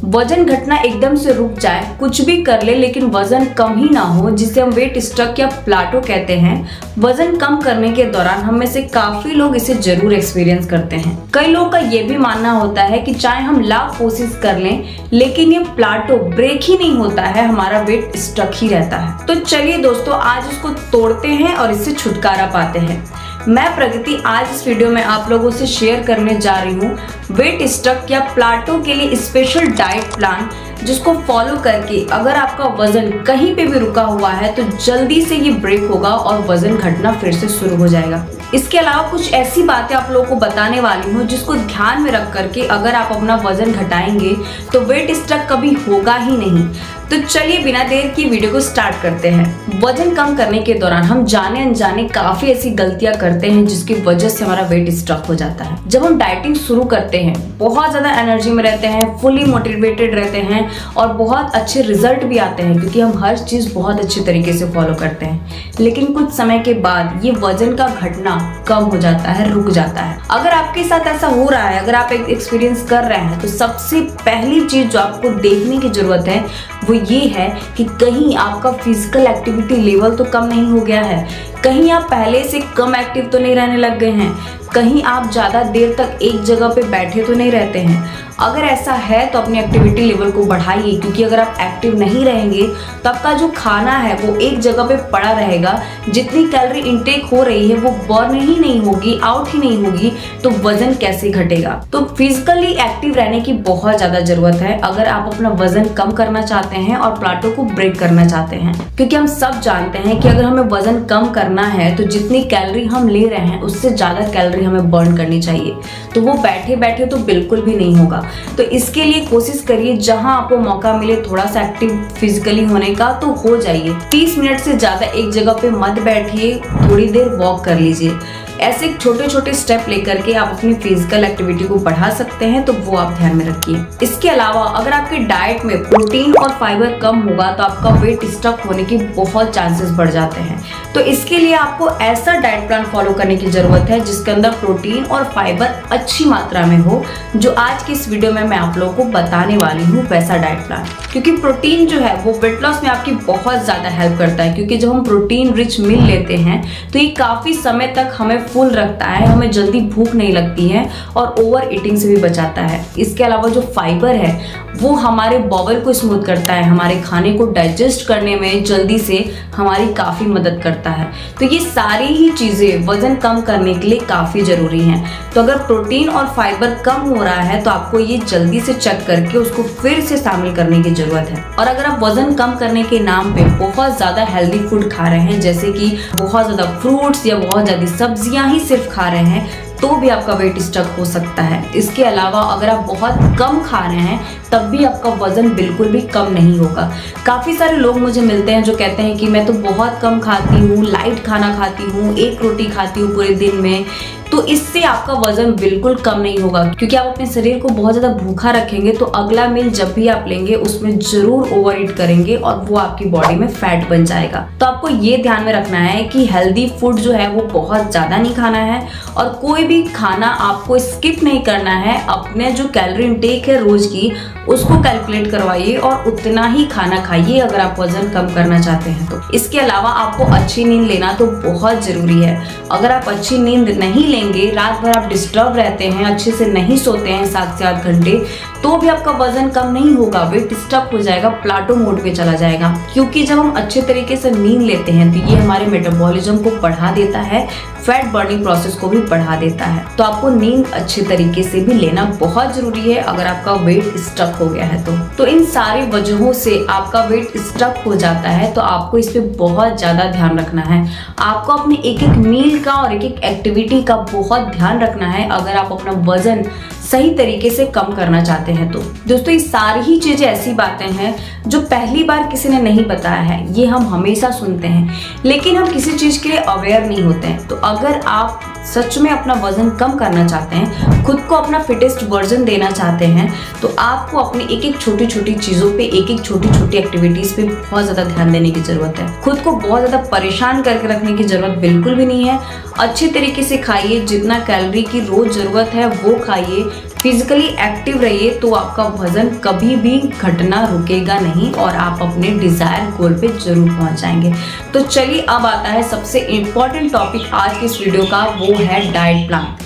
वजन घटना एकदम से रुक जाए, कुछ भी कर ले लेकिन वजन कम ही ना हो, जिसे हम वेट स्टक या प्लाटो कहते हैं। वजन कम करने के दौरान हम में से काफी लोग इसे जरूर एक्सपीरियंस करते हैं। कई लोगों का ये भी मानना होता है कि चाहे हम लाख कोशिश कर लें लेकिन ये प्लाटो ब्रेक ही नहीं होता है, हमारा वेट स्टक ही रहता है। तो चलिए दोस्तों, आज इसको तोड़ते हैं और इससे छुटकारा पाते हैं। मैं प्रगति आज इस वीडियो में आप लोगों से शेयर करने जा रही हूँ वेट स्टक या प्लाटो के लिए स्पेशल डाइट प्लान, जिसको फॉलो करके अगर आपका वजन कहीं पे भी रुका हुआ है तो जल्दी से ये ब्रेक होगा और वजन घटना फिर से शुरू हो जाएगा। इसके अलावा कुछ ऐसी बातें आप लोगों को बताने वाली हूँ जिसको ध्यान में रख करके अगर आप अपना वजन घटाएंगे तो वेट स्टक कभी होगा ही नहीं। तो चलिए बिना देर की वीडियो को स्टार्ट करते हैं। वजन कम करने के दौरान हम जाने अनजाने काफी ऐसी गलतियां करते हैं जिसकी वजह से हमारा वेट स्टक हो जाता है। जब हम डाइटिंग शुरू करते हैं, बहुत ज्यादा एनर्जी में रहते हैं, फुली मोटिवेटेड रहते हैं और बहुत अच्छे रिजल्ट भी आते हैं क्योंकि हम हर चीज बहुत अच्छे तरीके से फॉलो करते हैं। लेकिन कुछ समय के बाद ये वजन का घटना कम हो जाता है, रुक जाता है। अगर आपके साथ ऐसा हो रहा है, अगर आप एक एक्सपीरियंस कर रहे हैं, तो सबसे पहली चीज जो आपको देखने की जरूरत है वो ये है कि कहीं आपका फिजिकल एक्टिविटी लेवल तो कम नहीं हो गया है, कहीं आप पहले से कम एक्टिव तो नहीं रहने लग गए हैं, कहीं आप ज़्यादा देर तक एक जगह पे बैठे तो नहीं रहते हैं। अगर ऐसा है तो अपनी एक्टिविटी लेवल को बढ़ाइए, क्योंकि अगर आप एक्टिव नहीं रहेंगे तो आपका जो खाना है वो एक जगह पे पड़ा रहेगा। जितनी कैलोरी इनटेक हो रही है वो बर्न ही नहीं होगी, आउट ही नहीं होगी, तो वजन कैसे घटेगा। तो फिजिकली एक्टिव रहने की बहुत ज़्यादा जरूरत है अगर आप अपना वजन कम करना चाहते हैं और प्लाटो को ब्रेक करना चाहते हैं। क्योंकि हम सब जानते हैं कि अगर हमें वजन कम करना है तो जितनी कैलोरी हम ले रहे हैं उससे ज़्यादा कैलोरी हमें बर्न करनी चाहिए, तो वो बैठे बैठे तो बिल्कुल भी नहीं होगा। तो इसके लिए कोशिश करिए जहां आपको मौका मिले थोड़ा सा एक्टिव फिजिकली होने का तो हो जाइए। 30 मिनट से ज्यादा एक जगह पे मत बैठिए, थोड़ी देर वॉक कर लीजिए। ऐसे छोटे छोटे स्टेप लेकर के आप अपनी फिजिकल एक्टिविटी को बढ़ा सकते हैं, तो वो आप ध्यान में रखिए। इसके अलावा अगर आपके डाइट में प्रोटीन और फाइबर कम होगा तो आपका वेट स्टक होने की बहुत चांसेस बढ़ जाते हैं। तो इसके लिए आपको ऐसा डाइट प्लान फॉलो करने की जरूरत है जिसके अंदर प्रोटीन और फाइबर अच्छी मात्रा में हो, जो आज की इस वीडियो में मैं आप लोगों को बताने वाली हूँ वैसा डाइट प्लान। क्योंकि प्रोटीन जो है वो वेट लॉस में आपकी बहुत ज्यादा हेल्प करता है, क्योंकि जब हम प्रोटीन रिच मील लेते हैं तो ये काफी समय तक हमें फुल रखता है, हमें जल्दी भूख नहीं लगती है और ओवर ईटिंग से भी बचाता है। इसके अलावा जो फाइबर है वो हमारे बॉवल को स्मूथ करता है, हमारे खाने को डाइजेस्ट करने में जल्दी से हमारी काफ़ी मदद करता है। तो ये सारी ही चीज़ें वज़न कम करने के लिए काफ़ी ज़रूरी हैं। तो अगर प्रोटीन और फाइबर कम हो रहा है तो आपको ये जल्दी से चेक करके उसको फिर से शामिल करने की ज़रूरत है। और अगर आप वज़न कम करने के नाम पे बहुत ज़्यादा हेल्दी फूड खा रहे हैं, जैसे कि बहुत ज़्यादा फ्रूट्स या बहुत ज़्यादा सब्जियाँ ही सिर्फ खा रहे हैं, तो भी आपका वेट स्टक हो सकता है। इसके अलावा अगर आप बहुत कम खा रहे हैं तब भी आपका वजन बिल्कुल भी कम नहीं होगा। काफ़ी सारे लोग मुझे मिलते हैं जो कहते हैं कि मैं तो बहुत कम खाती हूँ, लाइट खाना खाती हूँ, एक रोटी खाती हूँ पूरे दिन में, तो इससे आपका वजन बिल्कुल कम नहीं होगा। क्योंकि आप अपने शरीर को बहुत ज़्यादा भूखा रखेंगे तो अगला मील जब भी आप लेंगे उसमें जरूर ओवर ईट करेंगे और वो आपकी बॉडी में फैट बन जाएगा। तो आपको ये ध्यान में रखना है कि हेल्दी फूड जो है वो बहुत ज़्यादा नहीं खाना है और कोई भी खाना आपको स्किप नहीं करना है। अपने जो कैलोरी इनटेक है रोज की उसको कैलकुलेट करवाइए और उतना ही खाना खाइए अगर आप वजन कम करना चाहते हैं तो। इसके अलावा आपको अच्छी नींद लेना तो बहुत ज़रूरी है। अगर आप अच्छी नींद नहीं लेंगे, रात भर आप डिस्टर्ब रहते हैं, अच्छे से नहीं सोते हैं 7 से 8 घंटे, तो भी आपका वजन कम नहीं होगा, वेट स्टक हो जाएगा, प्लाटो मोड पे चला जाएगा। क्योंकि जब हम अच्छे तरीके से नींद लेते हैं तो ये हमारे मेटाबॉलिज्म को बढ़ा देता है, फैट बर्निंग प्रोसेस को भी बढ़ा देता है। तो आपको नींद अच्छे तरीके से भी लेना बहुत जरूरी है अगर आपका वेट स्टक हो गया है तो इन सारी वजहों से आपका वेट स्टक हो जाता है, तो आपको इस पे बहुत ज्यादा ध्यान रखना है। आपको अपने एक एक मील का और एक एक एक्टिविटी का बहुत ध्यान रखना है अगर आप अपना वजन सही तरीके से कम करना चाहते हैं तो। दोस्तों, ये सारी ही चीजें ऐसी बातें हैं जो पहली बार किसी ने नहीं बताया है, ये हम हमेशा सुनते हैं लेकिन हम किसी चीज के लिए अवेयर नहीं होते हैं। तो अगर आप सच में अपना वजन कम करना चाहते हैं, खुद को अपना फिटेस्ट वर्जन देना चाहते हैं, तो आपको अपनी एक एक छोटी छोटी चीज़ों पे, एक एक छोटी छोटी एक्टिविटीज़ पे बहुत ज़्यादा ध्यान देने की ज़रूरत है। खुद को बहुत ज़्यादा परेशान करके रखने की ज़रूरत बिल्कुल भी नहीं है। अच्छे तरीके से खाइए, जितना कैलोरी की रोज़ ज़रूरत है वो खाइए, फिजिकली एक्टिव रहिए तो आपका वजन कभी भी घटना रुकेगा नहीं और आप अपने डिजायर गोल पे जरूर पहुंच जाएंगे। तो चलिए अब आता है सबसे इम्पोर्टेंट टॉपिक आज की इस वीडियो का, वो है डाइट प्लान।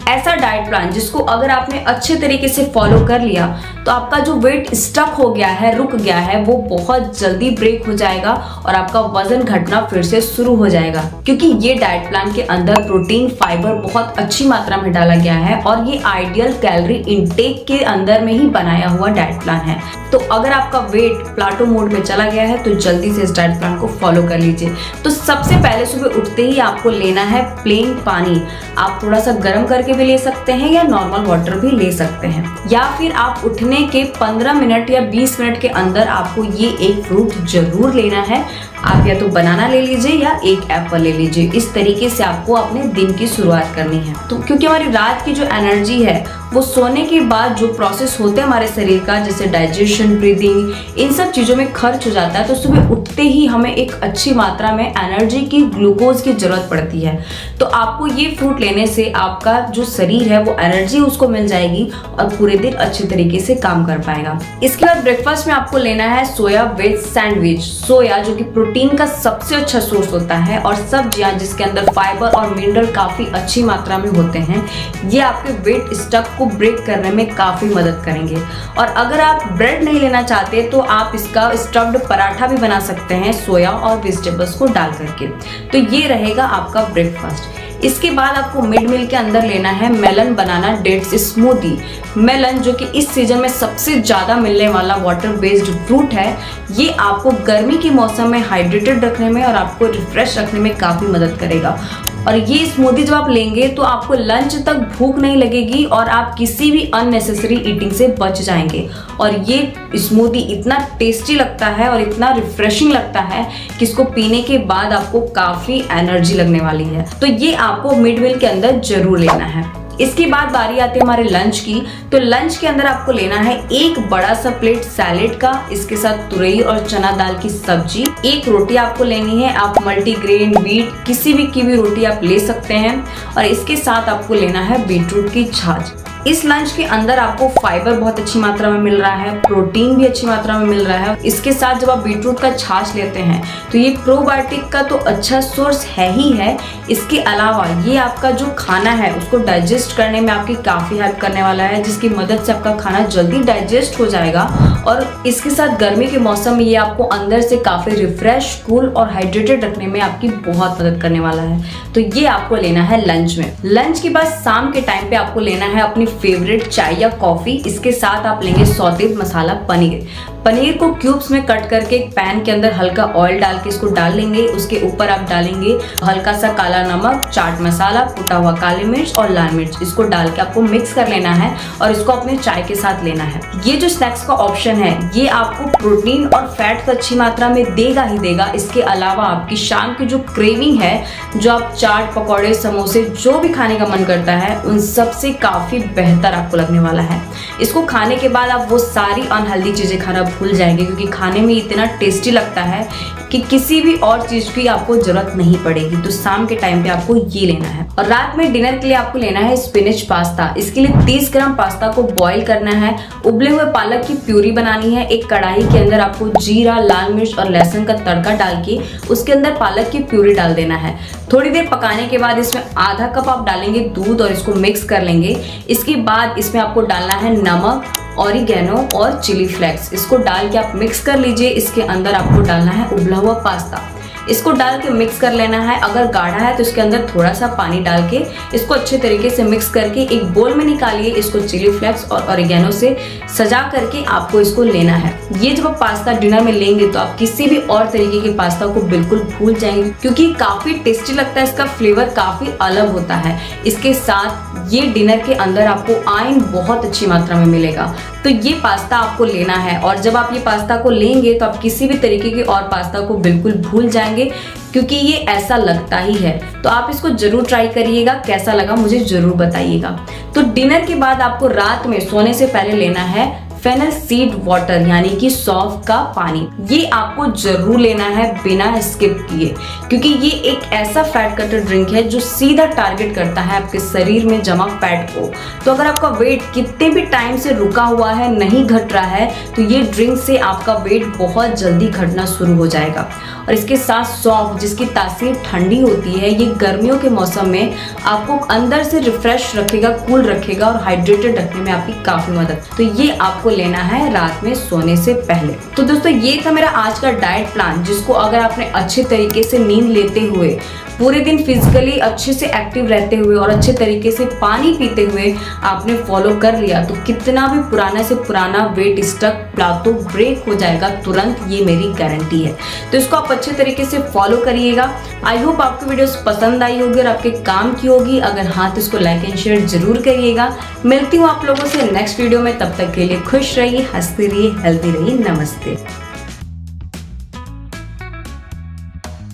ऐसा डाइट प्लान जिसको अगर आपने अच्छे तरीके से फॉलो कर लिया तो आपका जो वेट स्टक हो गया है, रुक गया है, वो बहुत जल्दी ब्रेक हो जाएगा और आपका वजन घटना फिर से शुरू हो जाएगा। क्योंकि ये डाइट प्लान के अंदर प्रोटीन, फाइबर बहुत अच्छी मात्रा में डाला गया है और ये आइडियल कैलोरी इनटेक के अंदर में ही बनाया हुआ डाइट प्लान है। तो अगर आपका वेट प्लाटो मोड में चला गया है तो जल्दी से इस डाइट प्लान को फॉलो कर लीजिए। तो सबसे पहले सुबह उठते ही आपको लेना है प्लेन पानी। आप थोड़ा सा गर्म करके भी ले सकते हैं या नॉर्मल वाटर भी ले सकते हैं, या फिर आप उठने के 15 मिनट या 20 मिनट के अंदर आपको ये एक फ्रूट जरूर लेना है। आप या तो बनाना ले लीजिए या एक एप्पल ले लीजिए। इस तरीके से आपको अपने दिन की शुरुआत करनी है। तो क्योंकि हमारी रात की जो एनर्जी है वो सोने के बाद जो प्रोसेस होते हैं हमारे शरीर का, जैसे डाइजेशन, ब्रीदिंग, इन सब चीजों में खर्च हो जाता है। तो सुबह उठते ही हमें एक अच्छी मात्रा में एनर्जी की, ग्लूकोज की जरूरत पड़ती है। तो आपको ये फ्रूट लेने से आपका जो शरीर है वो एनर्जी उसको मिल जाएगी और पूरे दिन अच्छे तरीके से काम कर पाएगा। इसके बाद ब्रेकफास्ट में आपको लेना है सोया वेज सैंडविच। सोया जो कि प्रोटीन का सबसे अच्छा सोर्स होता है और सब्जियां जिसके अंदर फाइबर और मिनरल काफी अच्छी मात्रा में होते हैं, ये आपके वेट स्टक को ब्रेक करने में काफी मदद करेंगे। और अगर आप ब्रेड नहीं लेना चाहते तो आप इसका स्टफ्ड पराठा भी बना सकते हैं सोया और वेजिटेबल्स को डाल करके। तो ये रहेगा आपका ब्रेकफास्ट। इसके बाद आपको मिड मील के अंदर लेना है मेलन बनाना डेट्स स्मूदी। मेलन जो कि इस सीजन में सबसे ज्यादा मिलने वाला वाटर बेस्ड फ्रूट है, ये आपको गर्मी के मौसम में हाइड्रेटेड रखने में और आपको रिफ्रेश रखने में काफी मदद करेगा। और ये स्मूदी जब आप लेंगे तो आपको लंच तक भूख नहीं लगेगी और आप किसी भी अननेसेसरी ईटिंग से बच जाएंगे। और ये स्मूदी इतना टेस्टी लगता है और इतना रिफ्रेशिंग लगता है कि इसको पीने के बाद आपको काफी एनर्जी लगने वाली है। तो ये आपको मिड मील के अंदर जरूर लेना है। इसके बाद बारी आती है हमारे लंच की। तो लंच के अंदर आपको लेना है एक बड़ा सा प्लेट सैलेड का, इसके साथ तुरई और चना दाल की सब्जी, एक रोटी आपको लेनी है। आप मल्टीग्रेन, व्हीट, किसी भी की भी रोटी आप ले सकते हैं। और इसके साथ आपको लेना है बीटरूट की छाछ। इस लंच के अंदर आपको फाइबर बहुत अच्छी मात्रा में मिल रहा है, प्रोटीन भी अच्छी मात्रा में मिल रहा है। इसके साथ जब आप बीटरूट का छाछ लेते हैं तो ये प्रोबायोटिक का तो अच्छा सोर्स है ही है। इसके अलावा ये आपका जो खाना है उसको डाइजेस्ट करने में आपकी काफी हेल्प करने वाला है, जिसकी मदद से आपका खाना जल्दी डाइजेस्ट हो जाएगा। और इसके साथ गर्मी के मौसम में ये आपको अंदर से काफी रिफ्रेश, कूल और हाइड्रेटेड रखने में आपकी बहुत मदद करने वाला है। तो ये आपको लेना है लंच में। लंच के बाद शाम के टाइम पे आपको लेना है अपनी फेवरेट चाय या कॉफी। इसके साथ आप लेंगे सौतेद मसाला पनीर। पनीर को क्यूब्स में कट करके एक पैन के अंदर हल्का ऑयल डाल के इसको डाल लेंगे। उसके ऊपर आप डालेंगे हल्का सा काला नमक, चाट मसाला, कुटा हुआ काली मिर्च और लाल मिर्च। इसको डाल के आपको मिक्स कर लेना है और इसको अपने चाय के साथ लेना है। ये जो स्नैक्स का ऑप्शन है ये आपको प्रोटीन और फैट तो अच्छी मात्रा में देगा ही देगा। इसके अलावा आपकी शाम की जो क्रेविंग है, जो आप चाट, पकौड़े, समोसे जो भी खाने का मन करता है, उन सब से काफी बेहतर आपको लगने वाला है। इसको खाने के बाद आप वो सारी अनहेल्दी चीजें खाना भूल जाएंगे, क्योंकि खाने में इतना टेस्टी लगता है कि किसी भी और चीज की आपको जरूरत नहीं पड़ेगी। तो शाम के टाइम पे आपको ये लेना है। और रात में डिनर के लिए आपको लेना है स्पिनच पास्ता। इसके लिए 30 ग्राम पास्ता को बॉईल करना है। उबले हुए पालक की प्यूरी बनानी है। एक कढ़ाई के अंदर आपको जीरा, लाल मिर्च और लहसुन का तड़का डाल के उसके अंदर पालक की प्यूरी डाल देना है। थोड़ी देर पकाने के बाद इसमें आधा कप आप डालेंगे दूध और इसको मिक्स कर लेंगे। इसके बाद इसमें आपको डालना है नमक, ऑरिगेनो और चिली फ्लेक्स। इसको डाल के आप मिक्स कर लीजिए। इसके अंदर आपको डालना है उबला हुआ पास्ता। इसको डाल के मिक्स कर लेना है। अगर गाढ़ा है तो इसके अंदर थोड़ा सा पानी डाल के इसको अच्छे तरीके से मिक्स करके एक बोल में निकालिए। इसको चिली फ्लेक्स और ऑरिगेनो से सजा करके आपको इसको लेना है। ये जब आप पास्ता डिनर में लेंगे तो आप किसी भी और तरीके के पास्ता को बिल्कुल भूल जाएंगे, क्योंकि काफी टेस्टी लगता है। इसका फ्लेवर काफी अलग होता है। इसके साथ ये डिनर के अंदर आपको आयरन बहुत अच्छी मात्रा में मिलेगा। तो ये पास्ता आपको लेना है और जब आप ये पास्ता को लेंगे तो आप किसी भी तरीके के और पास्ता को बिल्कुल भूल जाएंगे, क्योंकि ये ऐसा लगता ही है। तो आप इसको जरूर ट्राई करिएगा, कैसा लगा मुझे जरूर बताइएगा। तो डिनर के बाद आपको रात में सोने से पहले लेना है फेनल सीड वाटर यानी कि सौंफ का पानी। ये आपको जरूर लेना है बिना स्किप किए, क्योंकि ये एक ऐसा फैट कटर ड्रिंक है जो सीधा टारगेट करता है आपके शरीर में जमा फैट को। तो अगर आपका वेट कितने भी टाइम से रुका हुआ है, नहीं घट रहा है, तो ये ड्रिंक से आपका वेट बहुत जल्दी घटना शुरू हो जाएगा। और इसके साथ सौंफ जिसकी तासीर ठंडी होती है, ये गर्मियों के मौसम में आपको अंदर से रिफ्रेश रखेगा, कूल रखेगा और हाइड्रेटेड रखने में आपकी काफी मदद। तो ये आपको लेना है रात में सोने से पहले। तो दोस्तों ये था मेरा आज का डाइट प्लान, जिसको अगर आपने अच्छे तरीके से नींद लेते हुए, पूरे दिन फिजिकली अच्छे से एक्टिव रहते हुए और अच्छे तरीके से पानी पीते हुए आपने फॉलो कर लिया, तो कितना भी पुराना से पुराना वेट स्टक प्लाटो ब्रेक हो जाएगा तुरंत, ये मेरी गारंटी है। तो इसको आप अच्छे तरीके से फॉलो करिएगा। आई होप आपको वीडियोस पसंद आई होगी और आपके काम की होगी। अगर हाँ तो इसको लाइक एंड शेयर जरूर करिएगा। मिलती हूँ आप लोगों से नेक्स्ट वीडियो में, तब तक के लिए खुश रहिए, हंसते रहिए, हेल्दी रहिए। नमस्ते।